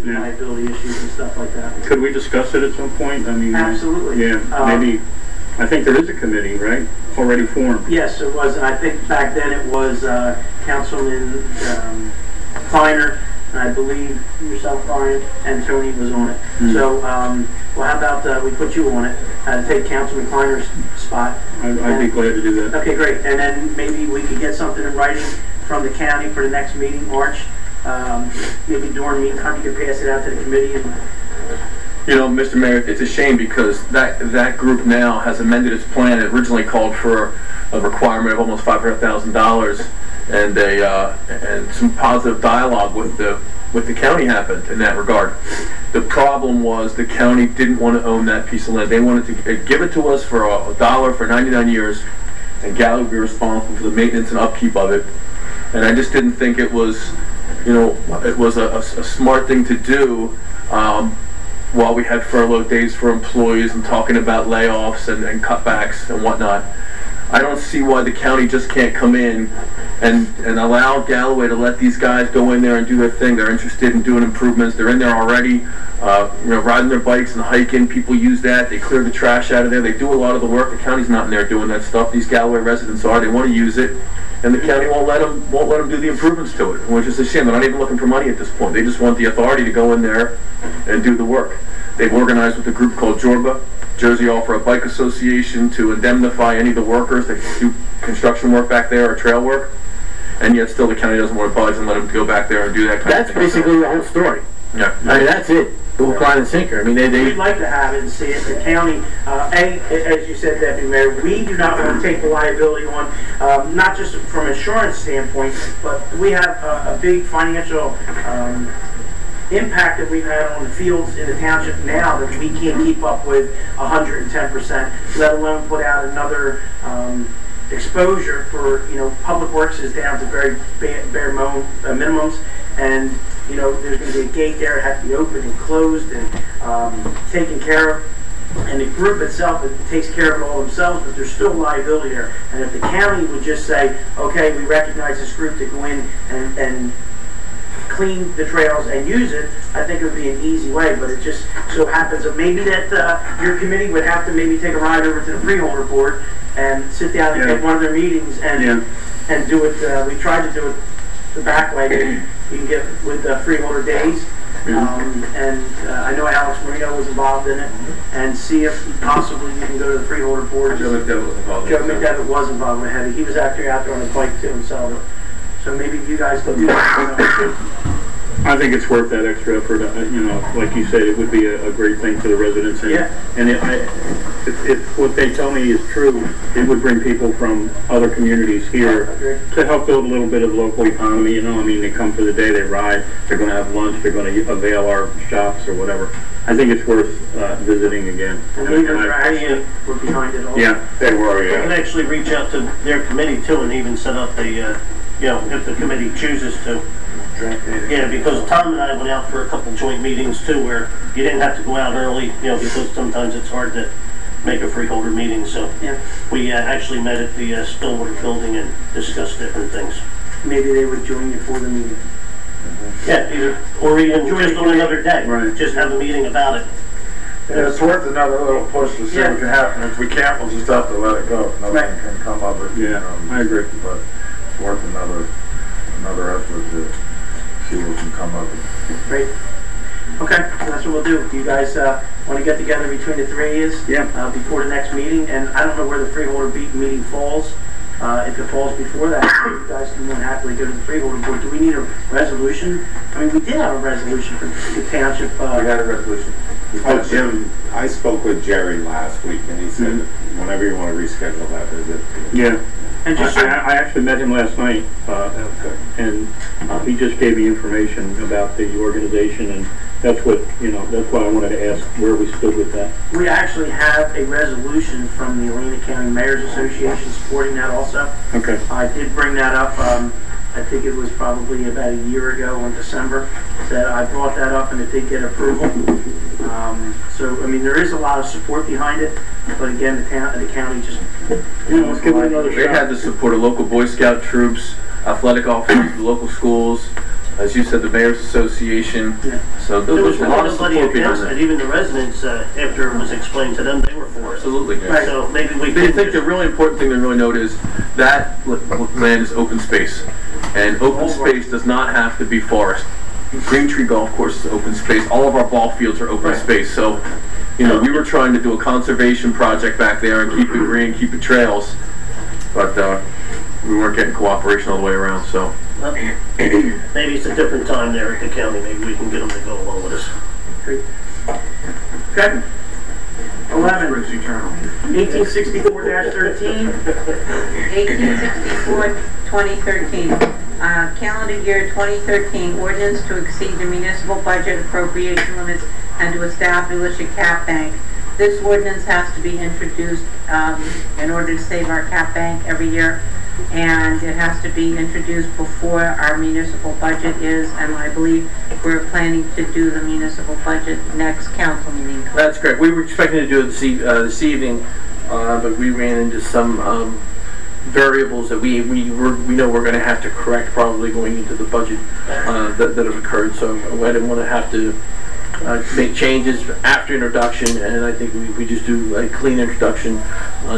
liability issues and stuff like that. Could we discuss it at some point? I mean, absolutely. Yeah, maybe. I think there is a committee, right? Already formed. Yes, it was. I think back then it was Councilman Kleiner, and I believe yourself, Brian, and Tony was on it. So, well, how about we put you on it to take Councilman Kleiner's spot? I'd be glad to do that. Okay, great. And then maybe we could get something in writing from the county for the next meeting, March. Maybe during the meantime you could pass it out to the committee. You know, Mr. Mayor, it's a shame because that group now has amended its plan. It originally called for a requirement of almost $500,000, and some positive dialogue with the county happened in that regard. The problem was the county didn't want to own that piece of land. They wanted to give it to us for $1 for 99 years, and Galloway would be responsible for the maintenance and upkeep of it. And I just didn't think it was, you know, it was a smart thing to do. While we had furlough days for employees and talking about layoffs and cutbacks and whatnot. I don't see why the county just can't come in and allow Galloway to let these guys go in there and do their thing. They're interested in doing improvements. They're in there already, you know, riding their bikes and hiking. People use that. They clear the trash out of there. They do a lot of the work. The county's not in there doing that stuff. These Galloway residents are. They want to use it, and the county won't let them do the improvements to it, which is a shame. They're not even looking for money at this point. They just want the authority to go in there and do the work. They've organized with a group called Jorba, Jersey All-For-A Bike Association, to indemnify any of the workers that do construction work back there or trail work, and yet still the county doesn't want to budge and let them go back there and do that kind of thing. That's basically the whole story. Yeah. I mean, that's it. The hook, line, and sinker. I mean, we'd like to have it and see it. The county, as you said, Deputy Mayor, we do not want to take the liability on, not just from an insurance standpoint, but we have a big financial impact that we've had on the fields in the township now that we can't keep up with 110%, let alone put out another exposure for, you know, public works is down to very bare minimums, and you know, there's going to be a gate there, it has to be opened and closed and taken care of. And the group itself, it takes care of it all themselves, but there's still liability there. And if the county would just say, okay, we recognize this group to go in and clean the trails and use it, I think it would be an easy way. But it just so happens that maybe that your committee would have to maybe take a ride over to the freeholder board and sit down and take one of their meetings and do it. We tried to do it the back way. You can get with freeholder days. And I know Alex Marino was involved in it, and see if possibly you can go to the freeholder board. Joe McDevitt was involved. Joe McDevitt was involved with it. He was actually out there on the bike too himself. So maybe you guys can do that. I think it's worth that extra effort. You know, like you said, it would be a great thing for the residents. And if what they tell me is true, it would bring people from other communities here to help build a little bit of local economy. You know, I mean, they come for the day, they ride, they're going to have lunch, they're going to avail our shops or whatever. I think it's worth visiting again. And actually were behind it all. Yeah, they were. You can actually reach out to their committee too, and even set up a, you know, if the committee chooses to. Yeah, because Tom and I went out for a couple joint meetings too, where you didn't have to go out early, you know, because sometimes it's hard to make a freeholder meeting. So we actually met at the Stillwater building and discussed different things. Maybe they would join you for the meeting. Yeah, either, or even just on another day. Right. Just have a meeting about it. Yeah, it's worth another little push to see what can happen. If we can't, we'll just have to let it go. Nothing can come of it. Yeah, I agree. But it's worth another effort to see what can come of it. Great. Okay, so that's what we'll do. If you guys want to get together between the three of you before the next meeting, and I don't know where the freeholder meeting falls. If it falls before that, you guys can more happily go to the freeholder board. Do we need a resolution? I mean, we did have a resolution for the township. We had a resolution. Oh, Jim, I spoke with Jerry last week, and he said whenever you want to reschedule that visit. Yeah. And I actually met him last night, and he just gave me information about the organization, and that's what, you know, that's why I wanted to ask where we stood with that. We actually have a resolution from the Helena County Mayor's Association supporting that also. Okay. I did bring that up, I think it was probably about a year ago in December, that I brought that up and it did get approval. So, I mean, there is a lot of support behind it, but again, the county just... You know, let's give it another shot. They had the support of local Boy Scout troops, athletic officers, the local schools, as you said, the Mayor's Association. Yeah. So There was there's a lot of nobody support behind against it, that. even the residents, after it was explained to them, they were for it. Absolutely. Right. So maybe we I can think the just, really important thing to really note is that land is open space. And open space does not have to be forest. Green Tree Golf Course is open space. All of our ball fields are open space. So, you know, we were trying to do a conservation project back there and keep it green, keep it trails. But we weren't getting cooperation all the way around, so. maybe it's a different time there at the county, maybe we can get them to go along with us. Great. Okay. 11, 1864-13. 1864-2013. Calendar year 2013 ordinance to exceed the municipal budget appropriation limits and to establish a cap bank. This ordinance has to be introduced in order to save our cap bank every year, and it has to be introduced before our municipal budget is, and I believe we're planning to do the municipal budget next council meeting. That's correct. We were expecting to do it this evening, but we ran into some variables that we know we're going to have to correct probably going into the budget that have occurred. So I didn't want to have to make changes after introduction, and I think we just do a clean introduction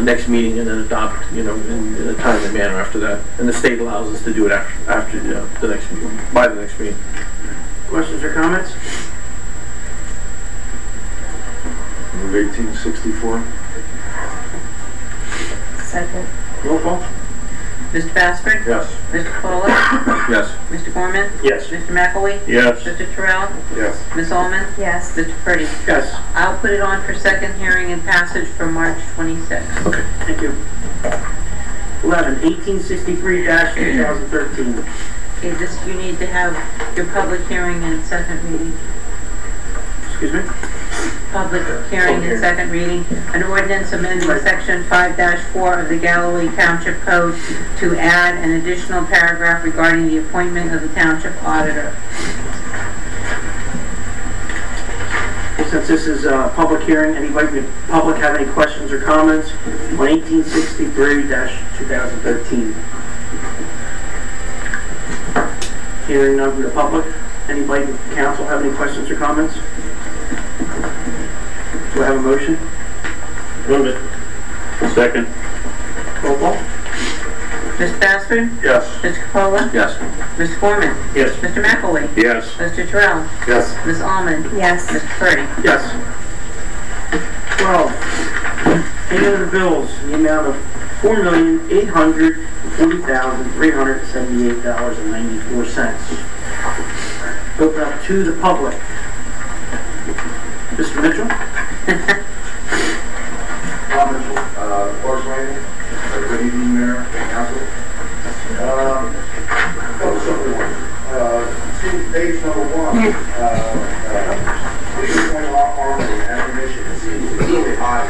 next meeting and then adopt, you know, in a timely manner after that. And the state allows us to do it after the next meeting, by the next meeting. Questions or comments? Move 1864. Second. Roll call. Mr. Basford? Yes. Mr. Paula? Yes. Mr. Gorman? Yes. Mr. McElwee? Yes. Mr. Terrell? Yes. Ms. Ullman? Yes. Mr. Purdy? Yes. I'll put it on for second hearing and passage for March 26th. Okay, thank you. 11, 1863-2013. Okay, this, you need to have your public hearing and second reading. Excuse me? Public hearing and second reading. An ordinance amending section 5-4 of the Galloway Township Code to add an additional paragraph regarding the appointment of the township auditor. Since this is a public hearing, anybody in the public have any questions or comments on 1863-2013? Hearing none from the public. Anybody in the council have any questions or comments? Do I have a motion? Move it. Second. Roll call. Mr. Basford? Yes. Mr. Capola? Yes. Mr. Foreman? Yes. Mr. McElwee? Yes. Mr. Terrell? Yes. Ms. Ullman? Yes. Mr. Purdy? Yes. 12, payment of the bills in the amount of $4,840,378.94. Open up to the public. Mr. Mitchell? Bob Mitchell, Forest Lane. Good evening, Mayor and Council. Couple simple ones. See page number 1. The point off armor and ammunition seems really high.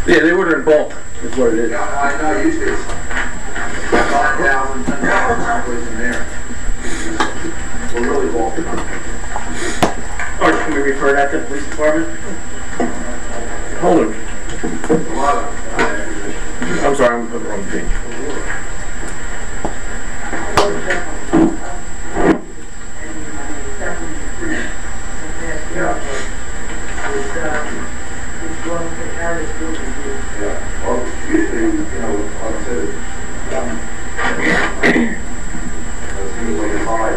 Yeah, they order in bulk, is what it is. Yeah, I know, usually it's 5,000, 10,000 someplace in there. We're really bulky. Or can we refer that to the police department? Hold on. A lot of ammunition. I'm sorry, I'm on the wrong page. Yeah. Well, usually, you know, like I said, it seems like it's high.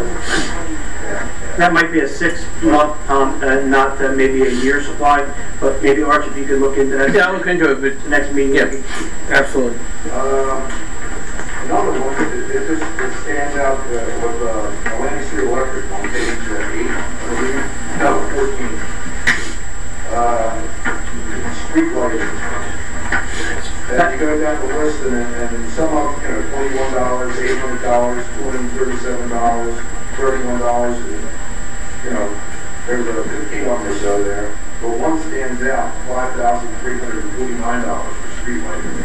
That might be a 6-month, not maybe a year supply, but maybe Arch, if you could look into that. Yeah, I'll look into it, but Next meeting. yeah, absolutely. Another one, it stands out with Atlantic Street Electric on page 8, no, 14. Street lighting. And you go down the list and some of them, you know, $21, $800, $237, $31, and, you know, there's a 15 of them or so there. But one stands out, $5,349 for street lighting.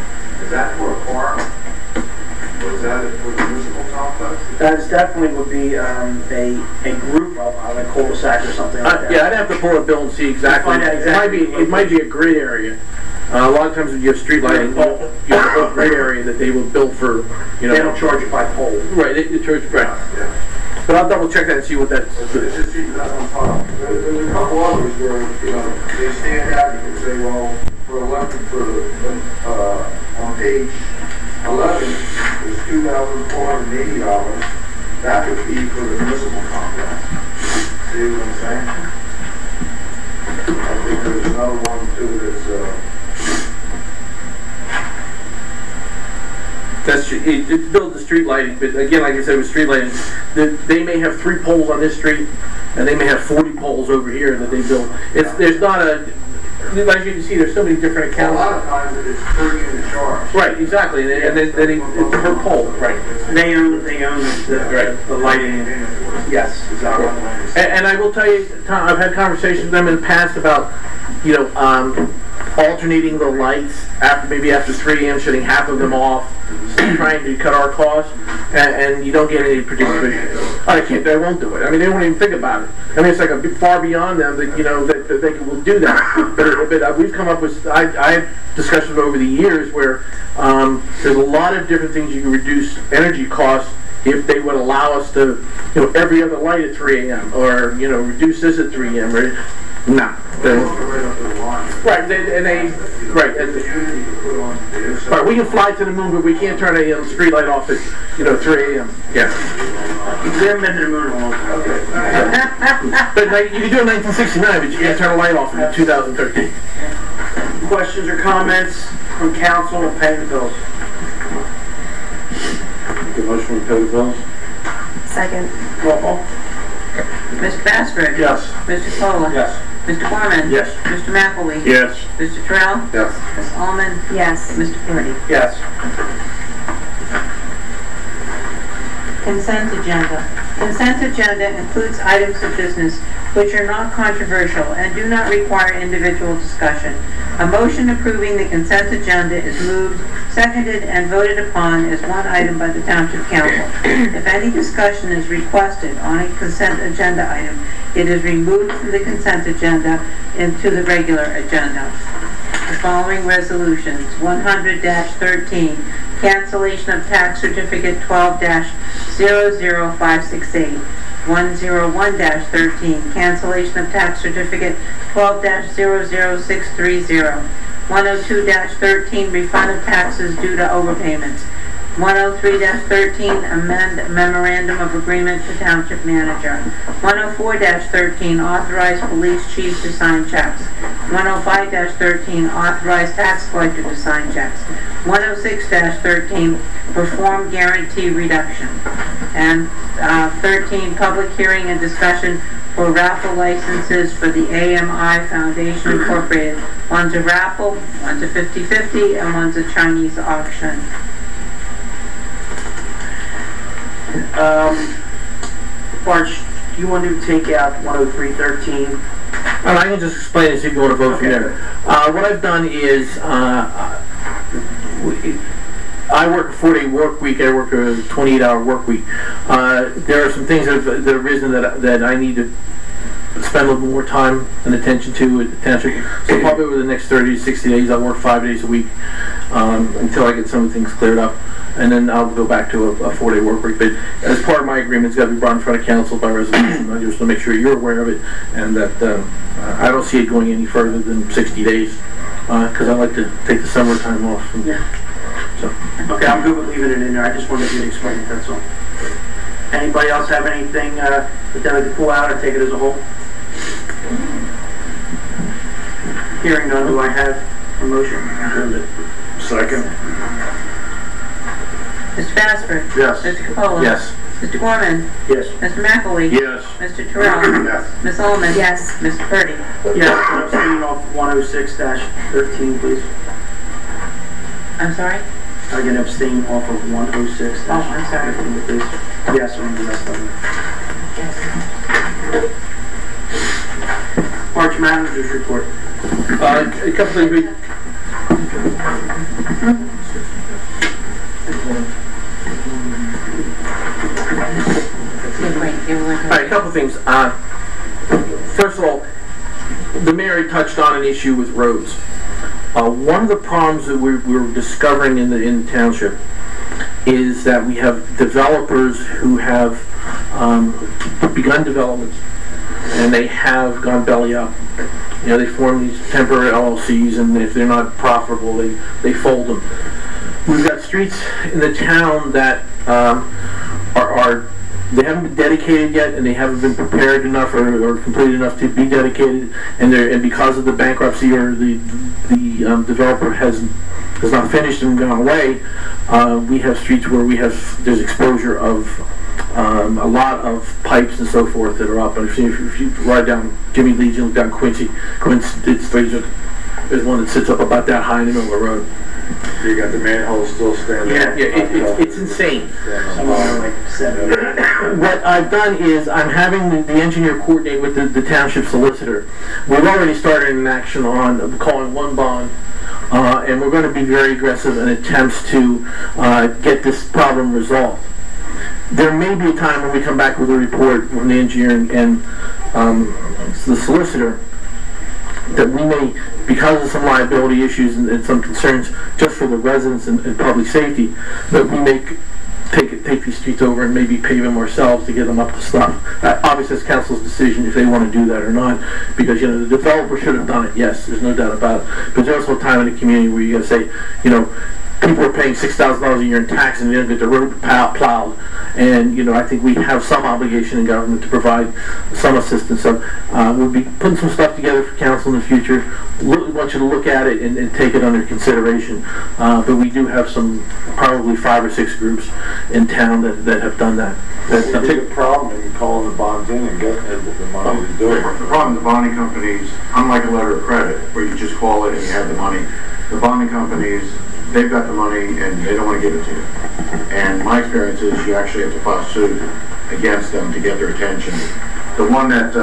Is that for a park? Or is that for the municipal complex? That is definitely would be a group of a cul-de-sac or something like that. Yeah, I'd have to pull a bill and see exactly. Find out exactly It might be a grid area. A lot of times when you have street lighting, you have a whole gray area that they will bill for, you know. They don't charge it by pole. Right, they charge, right. But I'll double check that and see what that's. It's just that on top. There's a couple others where, you know, they stand out, you can say, well, for on page 11, there's $2,480. That would be for the municipal complex. See what I'm saying? I think there's another one too that's it builds the street lighting, but again, like I said, with street lighting, they may have 3 poles on this street, and they may have 40 poles over here that they build. There's not a, as you can see, there's so many different accounts. a lot of times it's free in the charge. Right, exactly, and then it's per pole. Right. They own the lighting. Yes, exactly. And I will tell you, Tom, I've had conversations with them in the past about, you know, alternating the lights maybe after 3 a.m., shutting half of them off, trying to cut our costs, and you don't get any participation. I won't do it. I mean, they won't even think about it. I mean, it's like a bit far beyond them that, you know, that they will do that. But we've come up with, I've discussed it over the years where there's a lot of different things you can reduce energy costs if they would allow us to, you know, every other light at 3 a.m. or, you know, reduce this at 3 a.m. Right? No. Right, right, we can fly to the moon, but we can't turn a street light off at, you know, 3 a.m. Yeah. We haven't been to the moon in a long time. But you can do it in 1969, but you can't turn a light off in 2013. Questions or comments from council on paying the bills? The motion to pay the bills? Second. Roll call. Mr. Basford? Yes. Mr. Cola? Yes. Mr. Gorman? Yes. Mr. McElwee? Yes. Mr. Terrell? Yes. Ms. Allman? Yes. Mr. Purdy? Yes. Consent agenda. Consent agenda includes items of business which are not controversial and do not require individual discussion. A motion approving the consent agenda is moved, seconded, and voted upon as one item by the Township Council. If any discussion is requested on a consent agenda item, it is removed from the consent agenda into the regular agenda. The following resolutions: 100-13, cancellation of tax certificate 12-00568. 101-13, cancellation of tax certificate 12-00630. 102-13, refund of taxes due to overpayments. 103-13, amend memorandum of agreement to township manager. 104-13, authorize police chief to sign checks. 105-13, authorize tax collector to sign checks. 106-13, perform guarantee reduction. And 13, public hearing and discussion for raffle licenses for the AMI Foundation Incorporated. One's a raffle, one's a 50-50, and one's a Chinese auction. Barge, do you want to take out 103-13? I can just explain it so you can go to vote from there. What I've done is, I work a 4-day work week. I work a 28-hour work week. There are some things that have arisen that I need to spend a little more time and attention to at the township. So probably over the next 30 to 60 days, I'll work 5 days a week until I get some of the things cleared up. And then I'll go back to a 4-day work week. But as part of my agreement, it's got to be brought in front of council by resolution. I just want to make sure you're aware of it and that I don't see it going any further than 60 days because I like to take the summertime off. Yeah. So. Okay, I'm good with leaving it in there. I just wanted you to explain it, that's all. Anybody else have anything that they'd like to pull out or take it as a whole? Hearing none, do I have a motion? Second. Mr. Basford? Yes. Mr. Capola? Yes. Mr. Gorman? Yes. Mr. McElwee? Yes. Mr. Terrell? Yes. Ms. Allman? Yes. Mr. Purdy? Yes, and abstaining off 106-13, please. I'm sorry? I'm going to abstain off of 106-13, Oh, I'm sorry. please. Yes, on the rest of them. March Manager's report. A couple things. All right, a couple things. First of all, the mayor touched on an issue with roads. One of the problems that we're discovering in the township is that we have developers who have begun development and they have gone belly up. You know, they form these temporary LLCs, and if they're not profitable, they fold them. We've got streets in the town that they haven't been dedicated yet, and they haven't been prepared enough or complete enough to be dedicated, and because of the bankruptcy or the developer has not finished and gone away, we have streets where there's exposure of a lot of pipes and so forth that are up. And if you ride down Jimmy Lee's, you look down Quince, there's one that sits up about that high in the middle of the road. You got the manhole still standing. Yeah, it's insane. Like 7. What I've done is I'm having the engineer coordinate with the township solicitor. We've already started an action on calling one bond, and we're going to be very aggressive in attempts to get this problem resolved. There may be a time when we come back with a report from the engineer and the solicitor that we may, because of some liability issues and some concerns just for the residents and public safety, that we may take these streets over and maybe pave them ourselves to get them up to snuff. Obviously, it's council's decision if they want to do that or not, because, you know, the developer should have done it, yes, there's no doubt about it. But there's also a time in the community where you got to say, you know, people are paying $6,000 a year in tax and they don't get the road plowed. And, you know, I think we have some obligation in government to provide some assistance. So we'll be putting some stuff together for council in the future. We want you to look at it and take it under consideration. But we do have probably 5 or 6 groups in town that have done that. You take a problem and you call the bonds in and get the money to do it. The problem with the bonding companies, unlike a letter of credit, where you just call it and you have the money, the bonding companies, they've got the money and they don't want to give it to you. And my experience is you actually have to file suit against them to get their attention. The one that's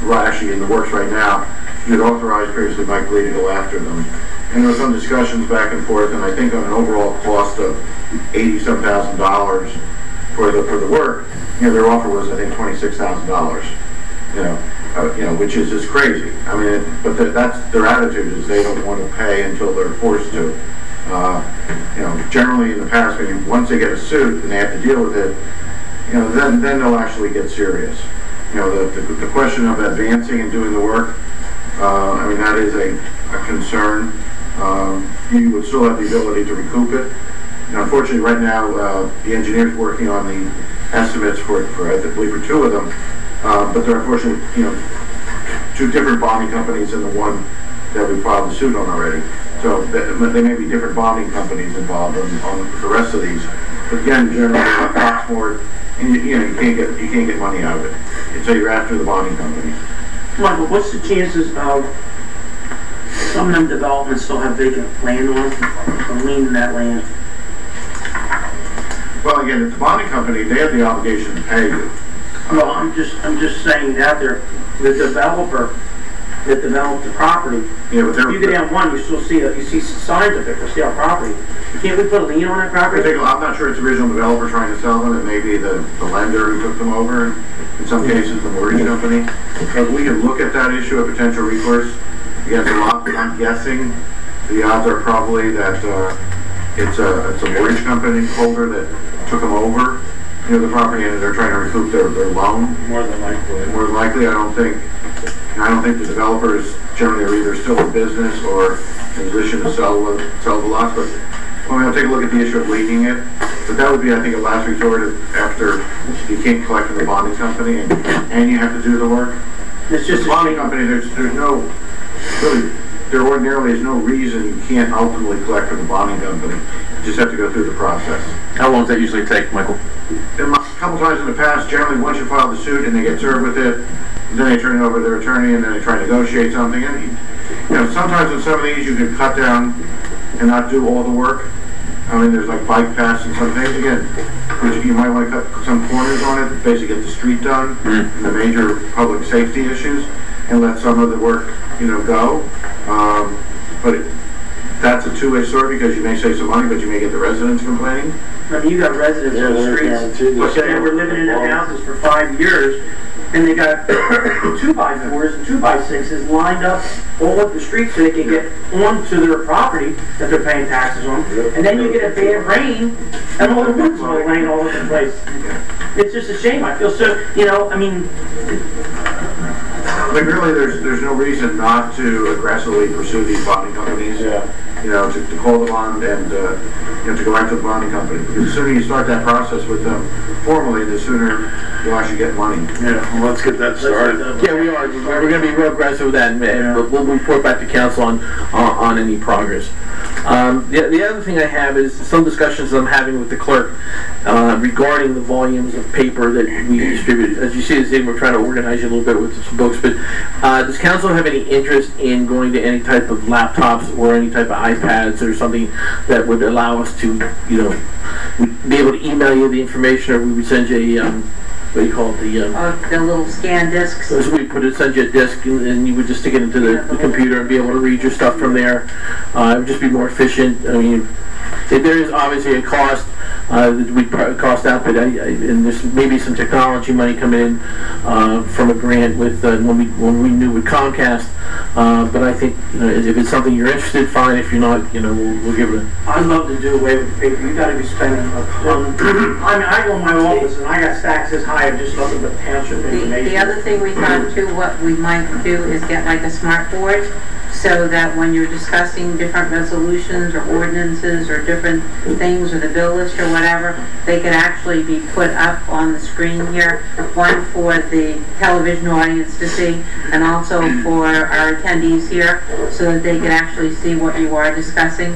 actually in the works right now, you had authorized previously Mike Lee to go after them. And there were some discussions back and forth, and I think on an overall cost of $80,000 for the work, you know, their offer was, I think, $26,000. You know, which is just crazy. I mean, but that's their attitude, is they don't want to pay until they're forced to. You know, generally in the past, once they get a suit and they have to deal with it, you know, then they'll actually get serious. You know, the question of advancing and doing the work, I mean, that is a concern. You would still have the ability to recoup it. You know, unfortunately, right now, the engineer's working on the estimates for I believe for 2 of them. But there are unfortunately, you know, 2 different bonding companies than the one that we filed the suit on already. So they may be different bonding companies involved on the rest of these. But again, generally, Foxmore, and you know, you can't get money out of it until you're after the bonding company. Michael, what's the chances of some of them developments still have vacant land on them, lien in that land? Well, again, if the bonding company, they have the obligation to pay you. Well, I'm just saying that the developer that developed the property. Yeah, but if you go down one, you still see signs of it for sale property. Can't we put a lien on that property? I'm not sure it's the original developer trying to sell them. It may be the lender who took them over. In some cases, the mortgage company. But we can look at that issue of potential recourse against a lot. But I'm guessing the odds are probably that it's a mortgage company holder that took them over. You know, the property, and they're trying to recoup their loan. More than likely. More than likely, I don't think the developers generally are either still in business or in a position to sell the lots. But I'll take a look at the issue of leaking it. But that would be, I think, a last resort after you can't collect from the bonding company and you have to do the work. It's just the bonding company. There's no really. There ordinarily is no reason you can't ultimately collect from the bonding company. You just have to go through the process. How long does that usually take, Michael? A couple times in the past, generally once you file the suit and they get served with it, then they turn it over to their attorney and then they try to negotiate something. And you know, sometimes in some of these you can cut down and not do all the work. I mean, there's like bike paths and some things. Again, which you might want to cut some corners on it, basically get the street done, and the major public safety issues, and let some of the work, you know, go. But that's a two-way story because you may save some money, but you may get the residents complaining. I mean, you got residents on the streets, but they were living in their houses for 5 years, and they got 2x4s and 2x6s lined up all up the street so they can get onto their property that they're paying taxes on. And then you get a bad rain, and all the wood's all laying all over the place. It's just a shame. I feel so, you know, I mean... But really, there's no reason not to aggressively pursue these bonding companies. Yeah. You know, to call the bond and, you know, to go after the bonding company. Because the sooner you start that process with them formally, the sooner you'll actually get money. Yeah, well, let's get that started. Yeah, we are. We're going to be real aggressive with that, and we'll report back to council on any progress. The other thing I have is some discussions that I'm having with the clerk regarding the volumes of paper that we distribute. As you see this evening, we're trying to organize you a little bit with some books, but does council have any interest in going to any type of laptops or any type of iPads or something that would allow us to, you know, be able to email you the information, or we would send you a, what do you call it, the little scan discs. So we send you a disc, and you would just stick it into the computer and be able to read your stuff from there. It would just be more efficient. I mean, there is obviously a cost that we cost out, but and there's maybe some technology money coming in from a grant with when we knew with Comcast. But I think, you know, if it's something you're interested, fine. If you're not, you know, we'll give it a... I'd love to do away with the paper. You got to be spending a ton. I mean, I go in my office and I got stacks this high of just nothing but township information. The other thing we thought too, what we might do is get like a smart board, so that when you're discussing different resolutions or ordinances or different things, or the bill list or whatever, they could actually be put up on the screen here, one for the television audience to see, and also for our attendees here, so that they can actually see what you are discussing,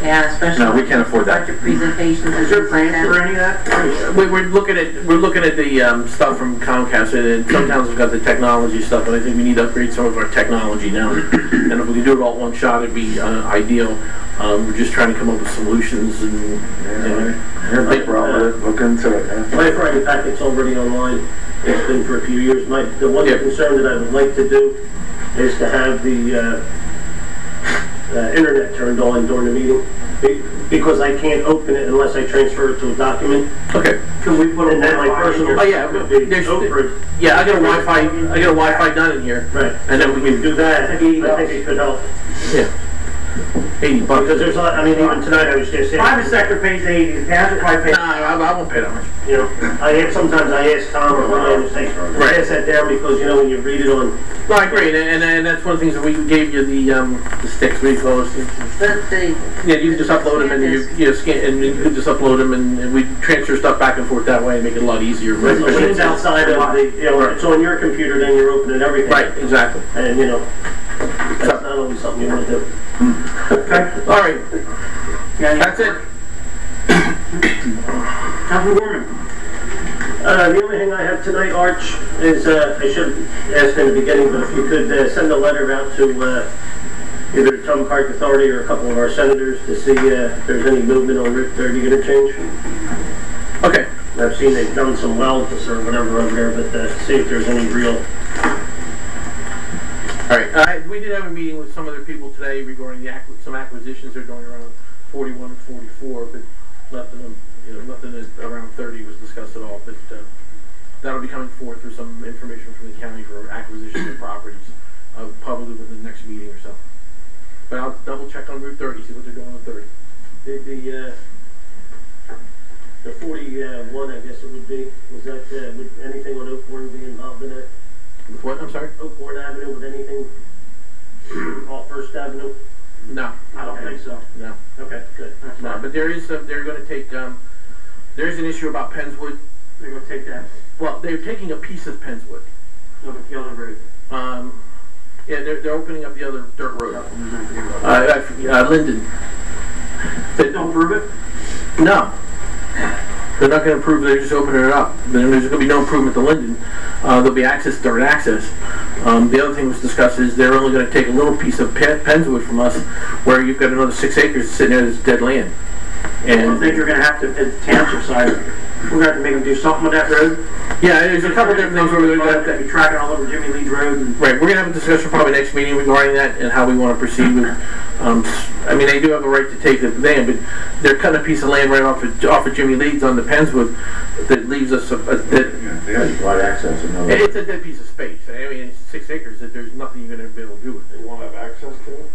especially no, we can't afford that. Budget presentations. Is there plans for any of that? We're looking at the stuff from Comcast, and some towns have got the technology stuff, and I think we need to upgrade some of our technology now. And if we could do it all at one shot, it'd be ideal. We're just trying to come up with solutions, and Big problem. Look into it. My Friday packet's already online. It's been for a few years. The one concern that I would like to do is to have the internet turned on during the meeting, because I can't open it unless I transfer it to a document. Okay. Can we put it in my personal? Oh yeah, yeah. I got a Wi-Fi done in here. Right. And then we can do that. I think it could help. Yeah. $80. Because there's, I mean, even tonight I was just saying. Private sector pays 80. The township probably pays. Nah, I won't pay that much. You know, sometimes I ask Tom or Ryan to say, pass that down, because, you know, when you read it on. No, I agree, and that's one of the things that we gave you the sticks. What do you call those things? Yeah, you can just upload them, and you scan, and you can just upload them, and we transfer stuff back and forth that way and make it a lot easier. It's outside of the, you know, it's on your computer, then you're opening everything. Right, exactly. And, you know, that's not always something you want to do. Okay. All right. That's it. Councilwoman. The only thing I have tonight, Arch, is I should have asked in the beginning, but if you could send a letter out to either the Tom Park Authority or a couple of our senators to see if there's any movement on Route 30 interchange. Okay. I've seen they've done some welds or whatever over there, but see if there's any real. All right. We did have a meeting with some other people today regarding some acquisitions they're doing around 41 and 44, but nothing around 30 was discussed at all. But that'll be coming forth with some information from the county for acquisition of properties, probably within the next meeting or so. But I'll double check on Route 30, see what they're doing on 30. The 41, I guess it would be. Was that would anything on Oakbourne be involved in that? With what? I'm sorry? Oakbourne Avenue, with anything off First Avenue? No, I don't think so. No. Okay, good. No, but there is they're going to take. There's an issue about Pennswood. They're going to take that. Well, they're taking a piece of Pennswood. No, but the other road. Yeah, they're opening up the other dirt road. Linden. They don't prove it? No. They're not going to improve it, they're just opening it up. Then there's going to be no improvement to Linden. There'll be dirt access. The other thing was discussed is they're only going to take a little piece of Pennswood from us, where you've got another 6 acres sitting there that's dead land. And I think you're going to have to, at the township side, we're gonna have to make them do something with that road. Yeah, there's a couple different things we're gonna have Be to. tracking all over Jimmy Leeds Road and. Right, we're gonna have a discussion probably next meeting regarding that and how we want to proceed with. I mean, they do have a right to take the land, but they're cutting a piece of land right off of Jimmy Leeds on the Penswood that leaves us that. They have to provide access. It's a dead piece of space. I mean, it's 6 acres that there's nothing you're gonna be able to do with it. They won't have access to it?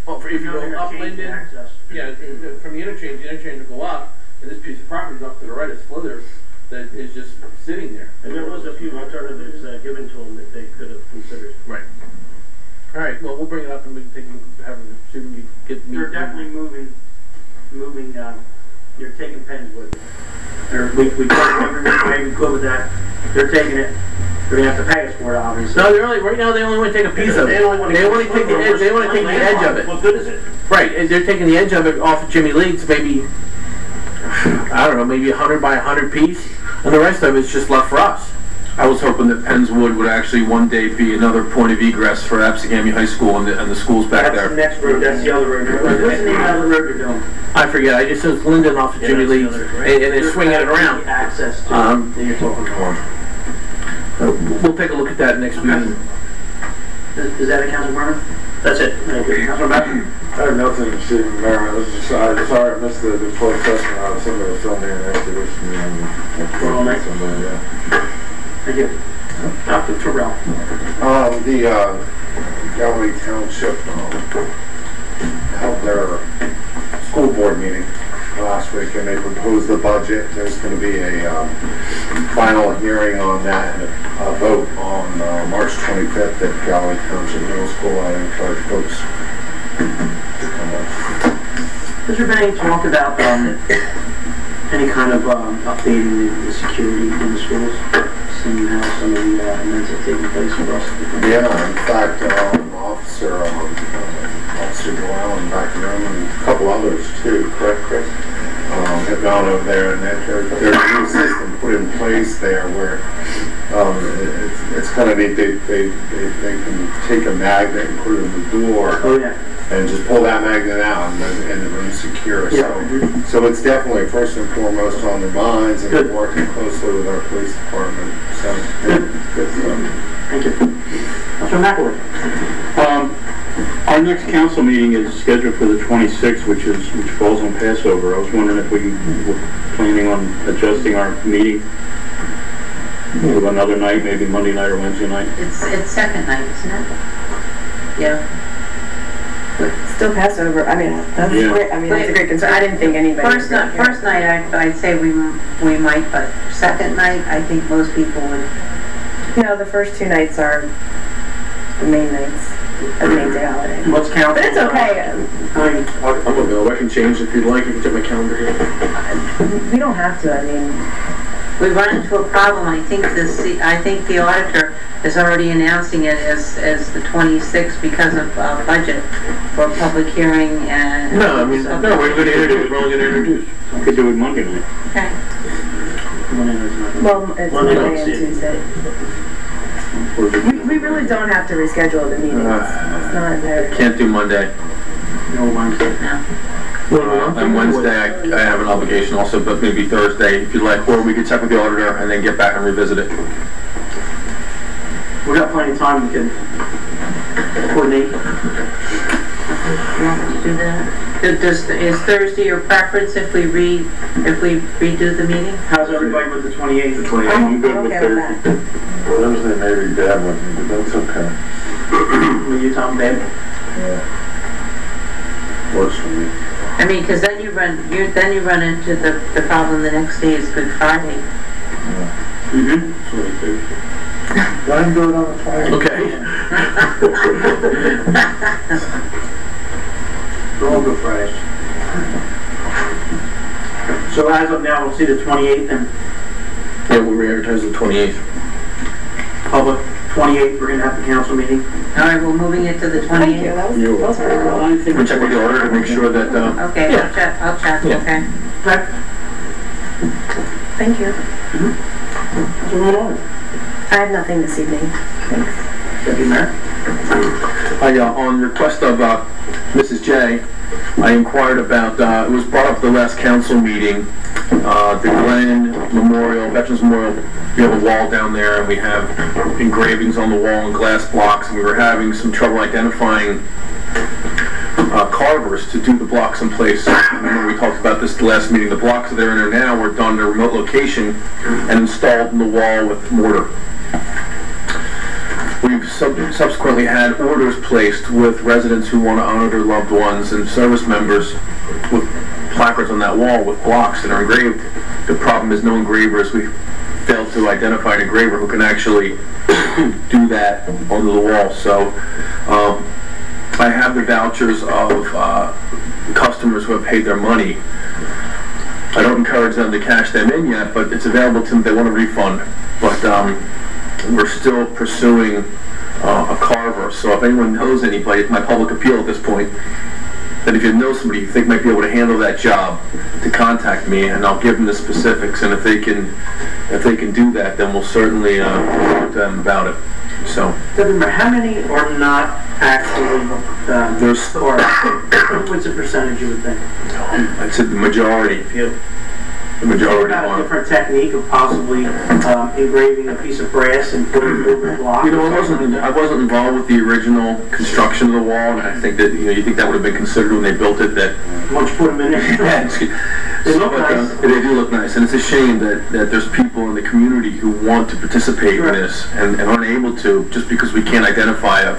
Well, if you go up Linden, yeah, from the interchange will go up, and this piece of property is up to the right, a slither that is just sitting there. And there was a few alternatives given to them that they could have considered. Right. All right. Well, we'll bring it up and we can see if we can get. They're definitely moving. They're taking Penswood. We told them every which way we could with that. They're taking it. They're gonna have to pay us for it, obviously. No, right now they only want to take a piece of it. They only take the edge. They want to take the edge of it. What good is it? Right. And they're taking the edge of it off of Jimmy Leeds, maybe. I don't know, maybe 100 by 100 piece, and the rest of it's just left for us. I was hoping that Penswood would actually one day be another point of egress for Absegami High School and the schools back there. That's the next road, that's the other road. What's the name of the road you're doing? I forget, I just said it's Linden off of Jimmy Leeds, and they're swinging it around. Access to that you're talking about. We'll take a look at that next meeting. Is that a council burner? That's it. Thank you. Councilor Beck? I have nothing to see, Mayor. I was just, sorry I missed the closed session. Somebody was filming me an after this meeting. Thank you. Dr. Terrell. The Galloway Township held their school board meeting last week, and they proposed the budget. There's going to be a final hearing on that and a vote on March 25th at Galloway Township Middle School. I encourage folks to come on. Has there been any talk about any kind of updating the security in the schools? Seeing how some of the events have taken place across the country? Yeah, in fact, Officer Doyle and Dr. Roman and a couple others too, correct, Chris? Have gone over there, and there's a new system put in place there where it's kind of neat. They can take a magnet and put it in the door. Oh yeah. And just pull that magnet out, and the room's secure. Yeah. So it's definitely first and foremost on their minds, and we're working closely with our police department. So good stuff. Thank you. Councilor McElroy. Our next council meeting is scheduled for the 26th, which falls on Passover. I was wondering if we were planning on adjusting our meeting to another night, maybe Monday night or Wednesday night. It's second night, isn't it? Yeah. Still Passover. I mean, that's great. I mean, that's a great concern. I didn't think anybody. First night, I'd say we might, but second night, I think most people would. No, the first 2 nights are the main nights. The main day holiday. What's counting? But it's okay. I'm available. I can change if you'd like. You can check my calendar here. We don't have to. I mean, we run into a problem. I think the auditor is already announcing it as the 26th because of budget for a public hearing and. No, I mean, no. We're going to introduce. We're only going to introduce. We could do it Monday night. Okay. well, it's Monday and Tuesday. We really don't have to reschedule the meetings. It's not imperative. Can't do Monday. No Wednesday. No. And Wednesday I have an obligation also, but maybe Thursday if you'd like, or we could check with the auditor and then get back and revisit it. We got plenty of time. We can coordinate. You want me to do that? Is Thursday your preference if we redo the meeting? How's everybody with the 28th? The 28th. I'm good with okay Thursday. Wednesday may be bad with me, but that's okay. Will you, Tom, babe? Yeah. Works for me. I mean, because then you run into the problem the next day is Good Friday. Yeah. Mm-hmm. Let him do it on the Friday. Okay. They're all Good Fridays. So as of now, we'll see the 28th and Yeah, we'll re-advertise the 28th. public 28th. We're going to have the council meeting. All right, we're moving it to the 28th. Thank you. That was very cool. I think We'll check with the auditor to make sure that. Okay, Yeah. I'll check. Yeah. Okay. Okay. Thank you. So we're on. I have nothing this evening. Thanks. Deputy Mayor? On request of Mrs. J, I inquired about, it was brought up at the last council meeting, the Glen Memorial, Veterans Memorial, we have a wall down there, and we have engravings on the wall and glass blocks, and we were having some trouble identifying carvers to do the blocks in place. Remember we talked about this the last meeting. The blocks that are in there now were done in a remote location and installed in the wall with mortar. We've subsequently had orders placed with residents who want to honor their loved ones and service members with placards on that wall with blocks that are engraved. The problem is no engravers. We failed to identify an engraver who can actually do that onto the wall. So I have the vouchers of customers who have paid their money. I don't encourage them to cash them in yet, but it's available to them if they want a refund. But we're still pursuing a carver. So if anyone knows anybody, it's my public appeal at this point, that if you know somebody you think might be able to handle that job, to contact me, and I'll give them the specifics. And if they can do that, then we'll certainly talk to them about it. So. How many are not actually there's what's the percentage you would think? I'd say the majority. The majority a different technique of possibly engraving a piece of brass and putting it over a block. You know, I wasn't involved with the original construction of the wall, and I think that you think that would have been considered when they built it. That once you put them in it, they look nice. They do look nice, and it's a shame that there's people in the community who want to participate in this and aren't able to just because we can't identify a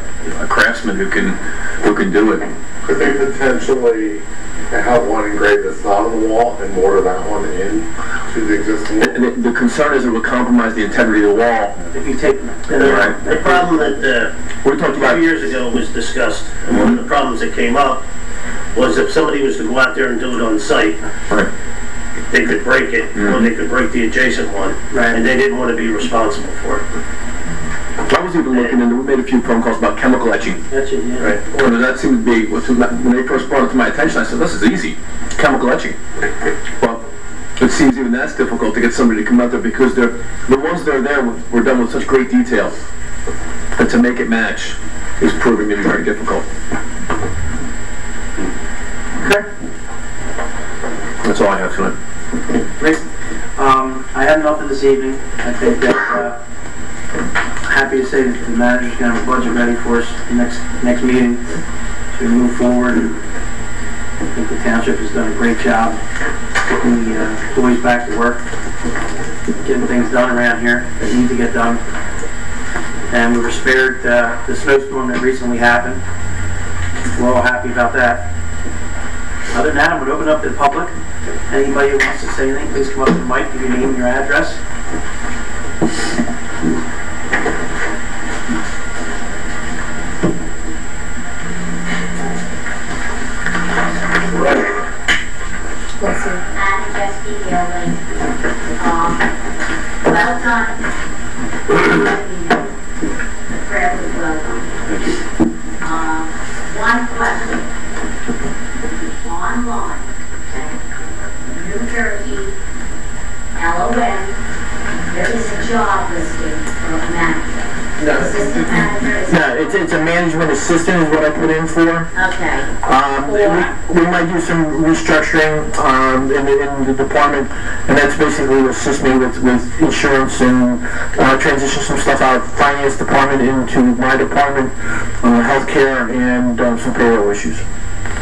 craftsman who can do it. Could they potentially have one engraved that's not on the wall and mortar that one in to the existing wall? The concern is it would compromise the integrity of the wall. If you take the problem that we talked about 2 years ago was discussed, and one of the problems that came up was if somebody was to go out there and do it on site, they could break it, or they could break the adjacent one, and they didn't want to be responsible for it. I was even looking into, we made a few phone calls about chemical etching. Etching, yeah. Right. Or that seemed to be, when they first brought it to my attention, I said, this is easy, chemical etching. Well, it seems even that's difficult to get somebody to come out there because the ones that are there were done with such great detail. And to make it match is proving to be very difficult. Okay. That's all I have tonight. Great. I have nothing this evening. I think that happy to say that the manager's going to have a budget ready for us next meeting to move forward. And I think the township has done a great job getting the employees back to work, getting things done around here that need to get done. And we were spared the snowstorm that recently happened. We're all happy about that. Other than that, I'm going to open up to the public. Anybody who wants to say anything, please come up to the mic, give your name and your address. Well done. The prayer was well done. One question. Online, New Jersey, LON, there is a job listing for a manager. No. Assistant manager is... No, it's a management assistant is what I put in for. Okay. We might do some restructuring in the department, and that's basically to assist me with insurance and transition some stuff out of finance department into my department, healthcare, and some payroll issues.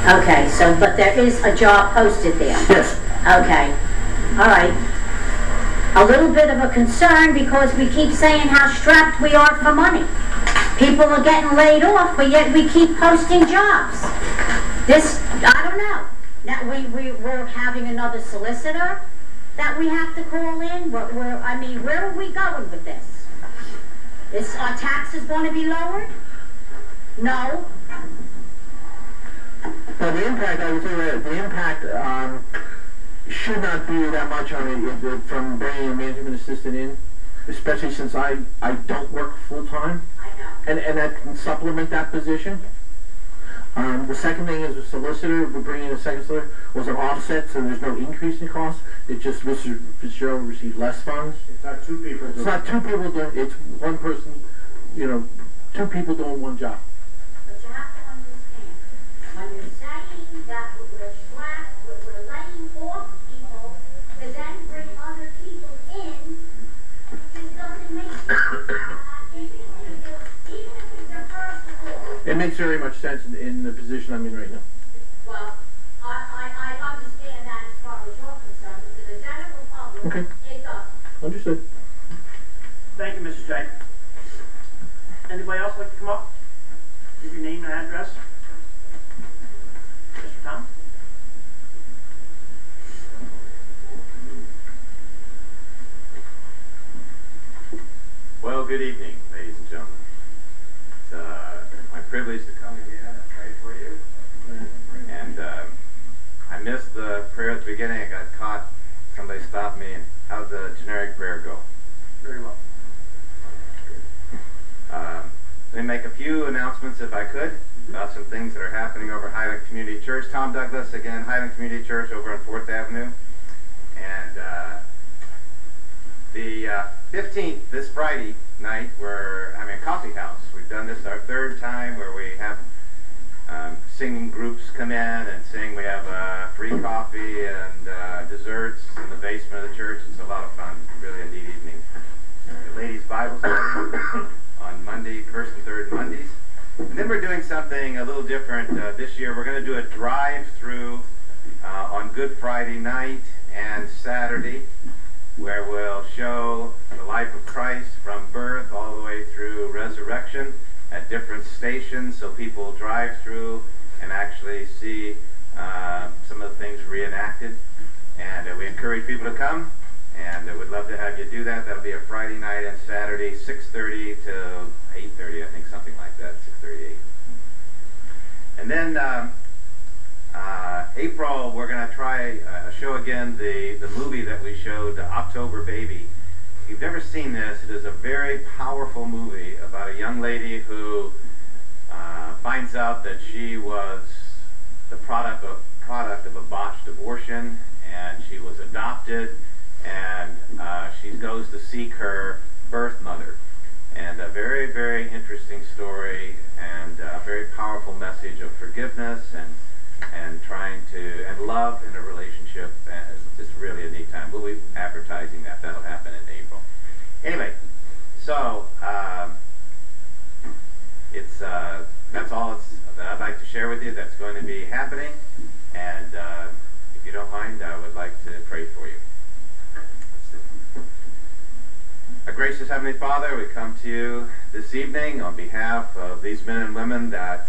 Okay, so, but there is a job posted there? Yes. Okay. All right. A little bit of a concern because we keep saying how strapped we are for money. People are getting laid off, but yet we keep posting jobs. This, I don't know. Now we're having another solicitor that we have to call in. I mean, where are we going with this? Is our taxes going to be lowered? No. Well, the impact, I would say that the impact should not be that much on it from bringing a management assistant in, especially since I don't work full-time. I know. And that can supplement that position. The second thing is a solicitor, we're bringing in a second solicitor, was an offset, so there's no increase in costs. It just, Mr. Fitzgerald received less funds. It's not two people doing it. It's not two people doing it, it's one person, two people doing one job. But you have to understand, when you're saying that we're laying off people, the It makes very much sense in the position I'm in right now. Well, I understand that as far as you're concerned, but to the general public, Okay. it doesn't. Understood. Thank you, Mrs. J. Anybody else like to come up? Give your name and address. Mr. Tom? Well, good evening, ladies and gentlemen. It's my privilege to come again and pray for you. And I missed the prayer at the beginning. I got caught. Somebody stopped me. And how'd the generic prayer go? Very well. Let me make a few announcements, if I could, about some things that are happening over Highland Community Church. Tom Douglas, again, Highland Community Church over on 4th Avenue. And the 15th, this Friday night, we're having a coffee house. We've done this our 3rd time where we have singing groups come in and sing. We have free coffee and desserts in the basement of the church. It's a lot of fun, really a neat evening. The ladies' Bible study on Monday, 1st and 3rd Mondays. And then we're doing something a little different this year. We're going to do a drive-through on Good Friday night and Saturday, where we'll show the life of Christ from birth all the way through resurrection at different stations, so people drive through and actually see some of the things reenacted. And we encourage people to come, and we'd love to have you do that. That'll be a Friday night and Saturday, 6:30 to 8:30, I think, something like that, 6:30 8. And then April, we're going to try show again the movie that we showed, October Baby. If you've never seen this, it is a very powerful movie about a young lady who finds out that she was the product of a botched abortion, and she was adopted, and she goes to seek her birth mother. And a very, very interesting story, and a very powerful message of forgiveness and trying to, and love in a relationship. And it's just really a neat time. We'll be advertising that. That'll happen in April. Anyway, so that's all that I'd like to share with you that's going to be happening. And if you don't mind, I would like to pray for you. Our gracious Heavenly Father, we come to you this evening on behalf of these men and women that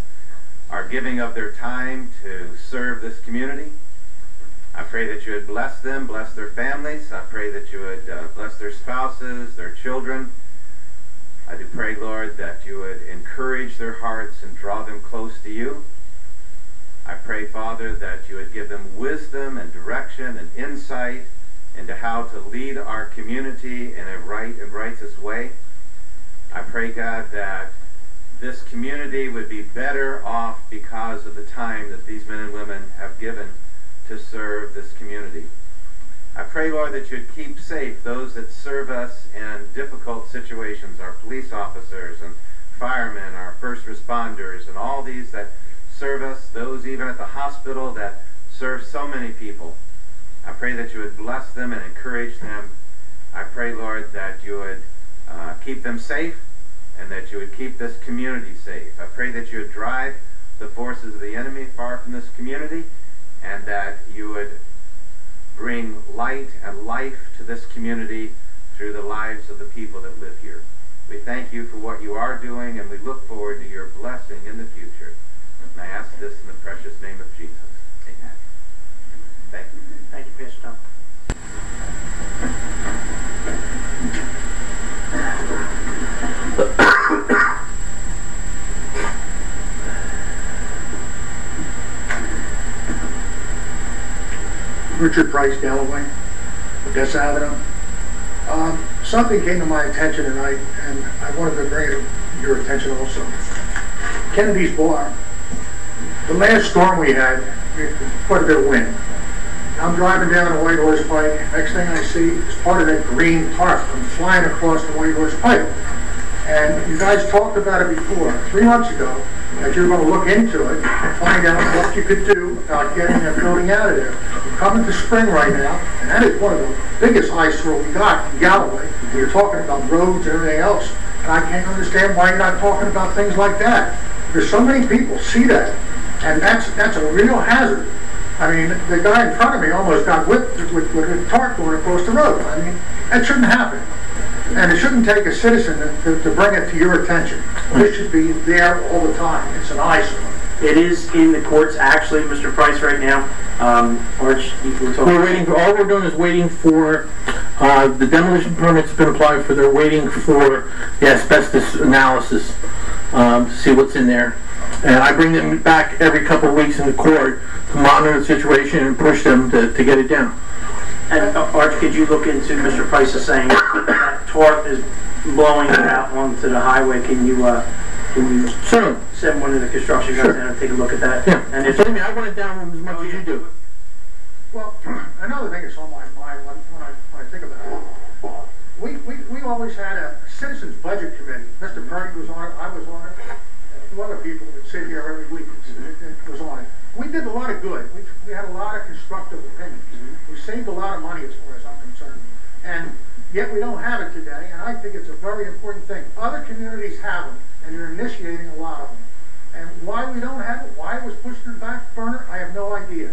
are giving of their time to serve this community. I pray that you would bless them, bless their families. I pray that you would bless their spouses, their children. I do pray, Lord, that you would encourage their hearts and draw them close to you. I pray, Father, that you would give them wisdom and direction and insight into how to lead our community in a right and righteous way. I pray, God, that this community would be better off because of the time that these men and women have given to serve this community. I pray, Lord, that you'd keep safe those that serve us in difficult situations, our police officers and firemen, our first responders, and all these that serve us, those even at the hospital that serve so many people. I pray that you would bless them and encourage them. I pray, Lord, that you would keep them safe and that you would keep this community safe. I pray that you would drive the forces of the enemy far from this community, and that you would bring light and life to this community through the lives of the people that live here. We thank you for what you are doing, and we look forward to your blessing in the future. And I ask this in the precious name of Jesus. Amen. Thank you. Thank you, Pastor Tom. Richard Price, Galloway, Quince Ave. Something came to my attention tonight, and I wanted to bring it to your attention also. Kennedy's Bar. The last storm we had, we had quite a bit of wind. I'm driving down the White Horse Pike. Next thing I see is part of that green tarp come flying across the White Horse Pike. And you guys talked about it before, 3 months ago, that you were going to look into it and find out what you could do about getting that building out of there. We're coming to spring right now, and that is one of the biggest eyesore we got in Galloway. You're talking about roads and everything else, and I can't understand why you're not talking about things like that. Because so many people see that, and that's a real hazard. I mean, the guy in front of me almost got whipped with a tarp going across the road. I mean, that shouldn't happen. And it shouldn't take a citizen to bring it to your attention. This should be there all the time. It's an eyesore. It is in the courts, actually, Mr. Price, right now. Arch, we're waiting for, all we're doing is waiting for, the demolition permit's been applied for. They're waiting for the asbestos analysis, to see what's in there. And I bring them back every couple of weeks in the court to monitor the situation and push them to get it down. And Arch, could you look into Mr. Price is saying that tarp is blowing out onto the highway? Can you Certainly. Send one of the construction guys down and take a look at that? Yeah. And if I want it down as much as you do. Well, another thing that's on my mind when I think about it, we always had a citizens budget committee. Mr. Purdy was on it, I was on it, and other people that sit here every week was on it. We did a lot of good. We had a lot of constructive opinions. We saved a lot of money as far as I'm concerned. And yet we don't have it today, and I think it's a very important thing. Other communities have them, and they're initiating a lot of them. And why we don't have it, why it was pushed to the back burner, I have no idea.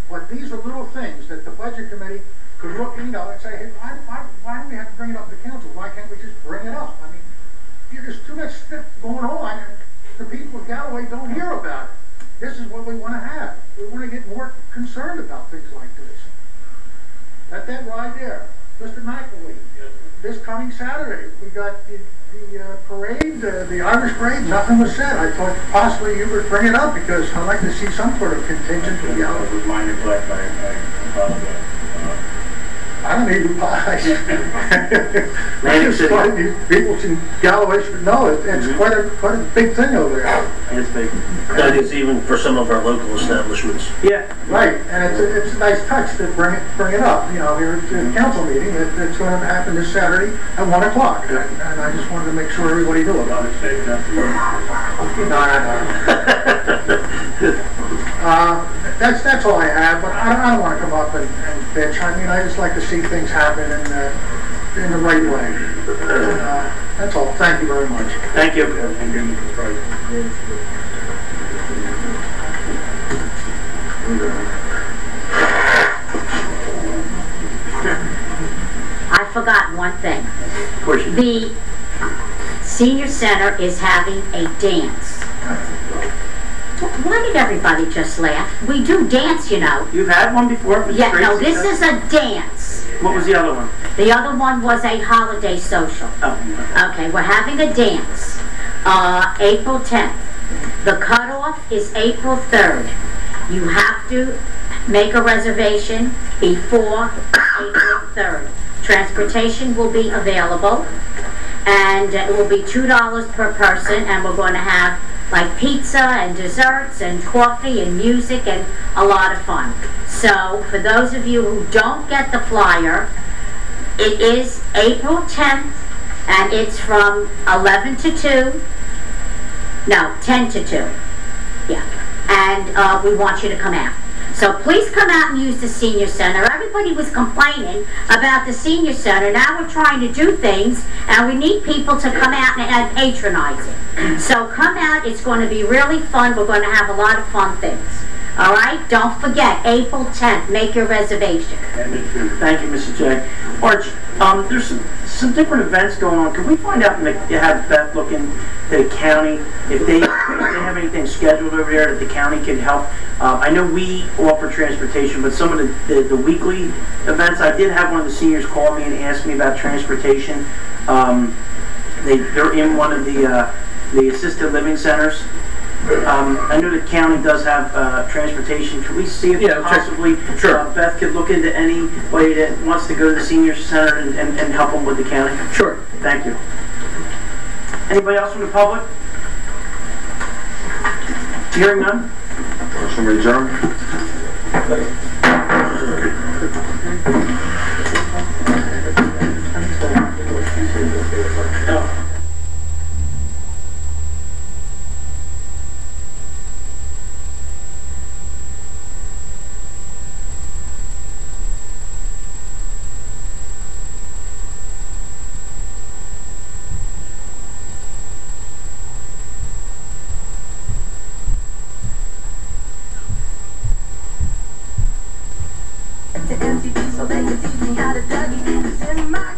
But these are little things that the budget committee could look, and say, hey, why do we have to bring it up to council? Why can't we just bring it up? I mean, there's too much stuff going on, and the people of Galloway don't hear about it. This is what we want to have. We want to get more concerned about things like this. That right there. Mr. McElwee, this coming Saturday, we got the parade, the Irish parade, nothing was said. I thought possibly you would bring it up because I'd like to see some sort of contingent for Galloway. It was my neglect, I apologize. I don't need to apologize. People in Galloway should know it. It's quite a big thing over there. It's big. That is even for some of our local establishments. Yeah. Right, and it's a nice touch to bring it up. You know, here at the council meeting, it's going to happen this Saturday at 1 o'clock, and I just wanted to make sure everybody knew about it. That's all I have, but I don't want to come up and bitch. I mean, I just like to see things happen in the right way. That's all. Thank you very much. Thank you. Thank you, Mr. Price. I forgot one thing. Of course you did. The senior center is having a dance. Why did everybody just laugh? We do dance, you know. You've had one before? Yeah, no, this is a dance. What was the other one? The other one was a holiday social. Oh. Okay, we're having a dance. April 10th. The cutoff is April 3rd. You have to make a reservation before April 3rd. Transportation will be available, and it will be $2 per person, and we're going to have like pizza and desserts and coffee and music and a lot of fun. So for those of you who don't get the flyer, it is April 10th, and it's from 11 to 2. No, 10 to 2. Yeah. And we want you to come out. So please come out and use the senior center. Everybody was complaining about the senior center. Now we're trying to do things, and we need people to come out and patronize it. So come out. It's going to be really fun. We're going to have a lot of fun things. All right? Don't forget, April 10th. Make your reservation. Thank you, Mrs. J. Arch, there's some different events going on. Can we find out and have Beth look into the county if they have anything scheduled over there that the county can help? I know we offer transportation, but some of the weekly events, I did have one of the seniors call me and ask me about transportation. They're in one of the assisted living centers. I know the county does have transportation. Can we see if possibly Beth could look into anybody that wants to go to the senior center and help them with the county? Sure. Thank you. Anybody else from the public? Hearing none? Motion adjourned. to MTV so they can teach me how to Dougie. 'Cause in my